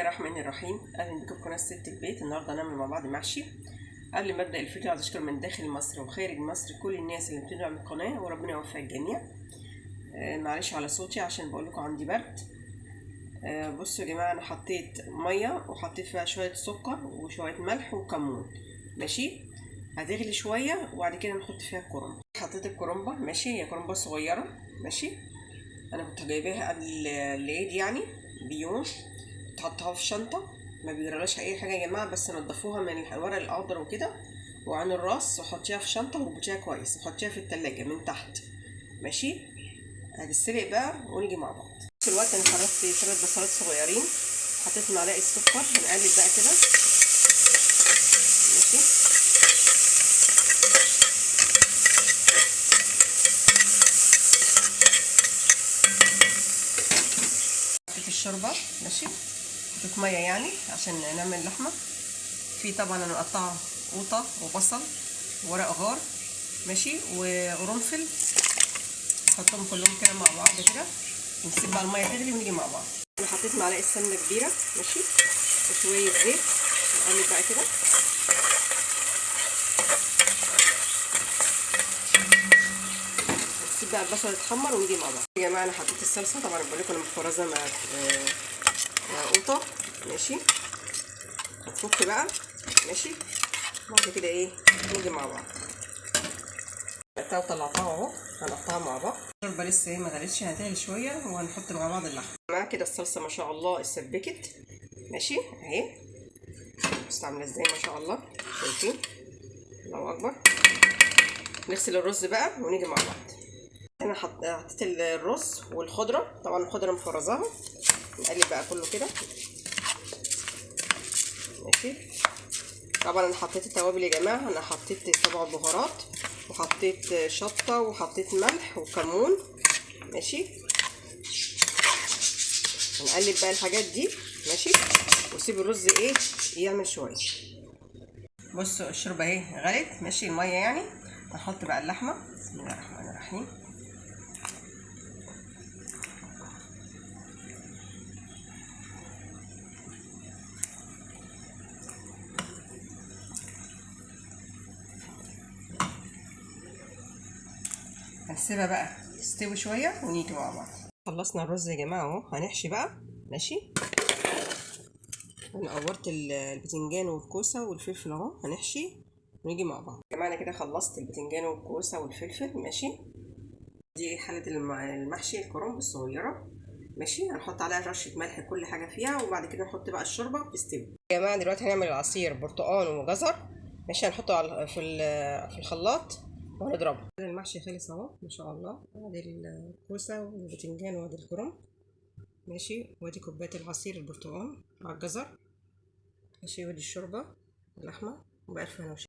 الرحمن الرحيم. اهلا بكم في قناه ست البيت. النهارده هنعمل مع بعض محشي. قبل ما ابدا الفيديو عايز اشكر من داخل مصر وخارج مصر كل الناس اللي بتدعم القناه وربنا يوفق الجميع. معلش على صوتي عشان بقول لكم عندي برد. بصوا يا جماعه، انا حطيت ميه وحطيت فيها شويه سكر وشويه ملح وكمون. ماشي، هتغلي شويه وبعد كده نحط فيها الكرنب. حطيت الكرنبه، ماشي، هي كرنبه صغيره. ماشي، انا كنت جايباها قبل العيد يعني بيوم. تحطها في شنطه، ما بيجرالهاش اي حاجه يا جماعه، بس نضفوها من الورق الاخضر وكده وعن الراس وحطيها في شنطه وربطيها كويس وحطيها في التلاجة من تحت. ماشي، هتتسلق بقى ونيجي مع بعض. في الوقت انا حركت 3 بصلات صغيرين، حطيت معلقه سكر، هنقلب بقى كده. ماشي، حطيت الشوربه. ماشي، حطيت ميه يعني عشان نعمل لحمه. في طبعا انا مقطعه قوطه وبصل وورق غار، ماشي، وقرنفل. نحطهم كلهم كده مع بعض كده ونسيب بقى الميه تغلي ونيجي مع بعض. انا حطيت معلقه سمنه كبيره، ماشي، وشويه زيت. نقلب بقى كده. نسيب بقى البصل يتحمر ونيجي مع بعض. يا جماعه انا حطيت الصلصه، طبعا بقول لكم انا مفرزه مع قوطه. ماشي، هتفك بقى. ماشي، بعد كده ايه نيجي مع بعض. طلعتها اهو، هنقطعها مع بعض. الشوربه لسه ما غليتش، هتغلي شويه وهنحط مع بعض اللحمه. مع كده الصلصه ما شاء الله اتسبكت. ماشي اهي، بصوا عامله ازاي ما شاء الله، شايفين؟ الله اكبر. نغسل الرز بقى ونيجي مع بعض. انا حطيت الرز والخضره، طبعا الخضره مفرزاها. نقلب بقى كله كده. ماشي، طبعا انا حطيت التوابل يا جماعه، انا حطيت 7 بهارات وحطيت شطه وحطيت ملح وكمون. ماشي، هنقلب بقى الحاجات دي. ماشي، وسيب الرز ايه يعمل شويه. بصوا الشوربه اهي غلت، ماشي، الميه يعني. هنحط بقى اللحمه. بسم الله الرحمن الرحيم. هنسيبها بقى تستوي شويه ونيجي مع بعض. خلصنا الرز يا جماعه اهو، هنحشي بقى. ماشي، انا قورت البتنجان والكوسه والفلفل اهو، هنحشي ونيجي مع بعض. يا جماعه انا كده خلصت البتنجان والكوسه والفلفل. ماشي، دي حله المحشي الكرنب الصغيره. ماشي، هنحط عليها رشه ملح كل حاجه فيها وبعد كده نحط بقى الشوربه تستوي. يا جماعه دلوقتي هنعمل العصير برتقال وجزر. ماشي، هنحطه في الخلاط وهنضربه. المحشي خلص اهو ما شاء الله. ادي الكوسه والبتنجان وادي الكرنب. ماشي، وادي كوبايه العصير البرتقال مع الجزر. ماشي، ودي الشوربه اللحمه وبألف هنا وشفا.